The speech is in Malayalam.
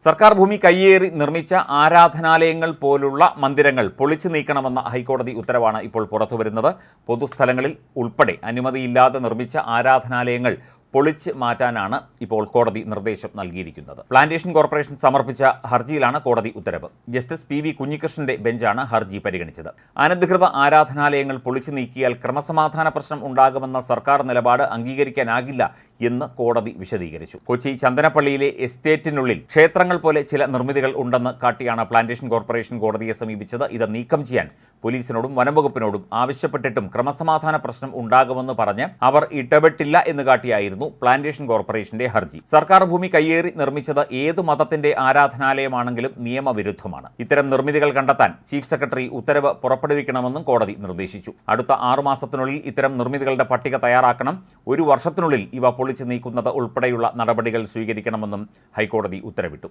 സർക്കാർ ഭൂമി കയ്യേറി നിർമ്മിച്ച ആരാധനാലയങ്ങൾ പോലുള്ള മന്ദിരങ്ങൾ പൊളിച്ചു നീക്കണമെന്ന ഹൈക്കോടതി ഉത്തരവാണ് ഇപ്പോൾ പുറത്തുവരുന്നത്. പൊതുസ്ഥലങ്ങളിൽ ഉൾപ്പെടെ അനുമതിയില്ലാതെ നിർമ്മിച്ച ആരാധനാലയങ്ങൾ പൊളിച്ച് മാറ്റാനാണ് ഇപ്പോൾ കോടതി നിർദ്ദേശം നൽകിയിരിക്കുന്നത്. പ്ലാന്റേഷൻ കോർപ്പറേഷൻ സമർപ്പിച്ച ഹർജിയിലാണ് കോടതി ഉത്തരവ്. ജസ്റ്റിസ് പി വി കുഞ്ഞികൃഷ്ണന്റെ ബെഞ്ചാണ് ഹർജി പരിഗണിച്ചത്. അനധികൃത ആരാധനാലയങ്ങൾ പൊളിച്ചു നീക്കിയാൽ ക്രമസമാധാന പ്രശ്നം ഉണ്ടാകുമെന്ന സർക്കാർ നിലപാട് അംഗീകരിക്കാനാകില്ല എന്ന് കോടതി വിശദീകരിച്ചു. കൊച്ചി ചന്ദനപ്പള്ളിയിലെ എസ്റ്റേറ്റിനുള്ളിൽ ക്ഷേത്രങ്ങൾ പോലെ ചില നിർമ്മിതികൾ ഉണ്ടെന്ന് കാട്ടിയാണ് പ്ലാന്റേഷൻ കോർപ്പറേഷൻ കോടതിയെ സമീപിച്ചത്. ഇത് നീക്കം ചെയ്യാൻ പോലീസിനോടും വനംവകുപ്പിനോടും ആവശ്യപ്പെട്ടിട്ടും ക്രമസമാധാന പ്രശ്നം ഉണ്ടാകുമെന്ന് പറഞ്ഞ് അവർ ഇടപെട്ടില്ല എന്ന് കാട്ടിയായിരുന്നു പ്ലാന്റേഷൻ കോർപ്പറേഷന്റെ ഹർജി. സർക്കാർ ഭൂമി കയ്യേറി നിർമ്മിച്ചത് ഏതു മതത്തിന്റെ ആരാധനാലയമാണെങ്കിലും നിയമവിരുദ്ധമാണ്. ഇത്തരം നിർമ്മിതികൾ കണ്ടെത്താൻ ചീഫ് സെക്രട്ടറി ഉത്തരവ് പുറപ്പെടുവിക്കണമെന്നും കോടതി നിർദ്ദേശിച്ചു. അടുത്ത 6 മാസത്തിനുള്ളിൽ ഇത്തരം നിർമ്മിതികളുടെ പട്ടിക തയ്യാറാക്കണം. 1 വർഷത്തിനുള്ളിൽ ഇവ പൊളിച്ചു നീക്കുന്നത് ഉൾപ്പെടെയുള്ള നടപടികൾ സ്വീകരിക്കണമെന്നും ഹൈക്കോടതി ഉത്തരവിട്ടു.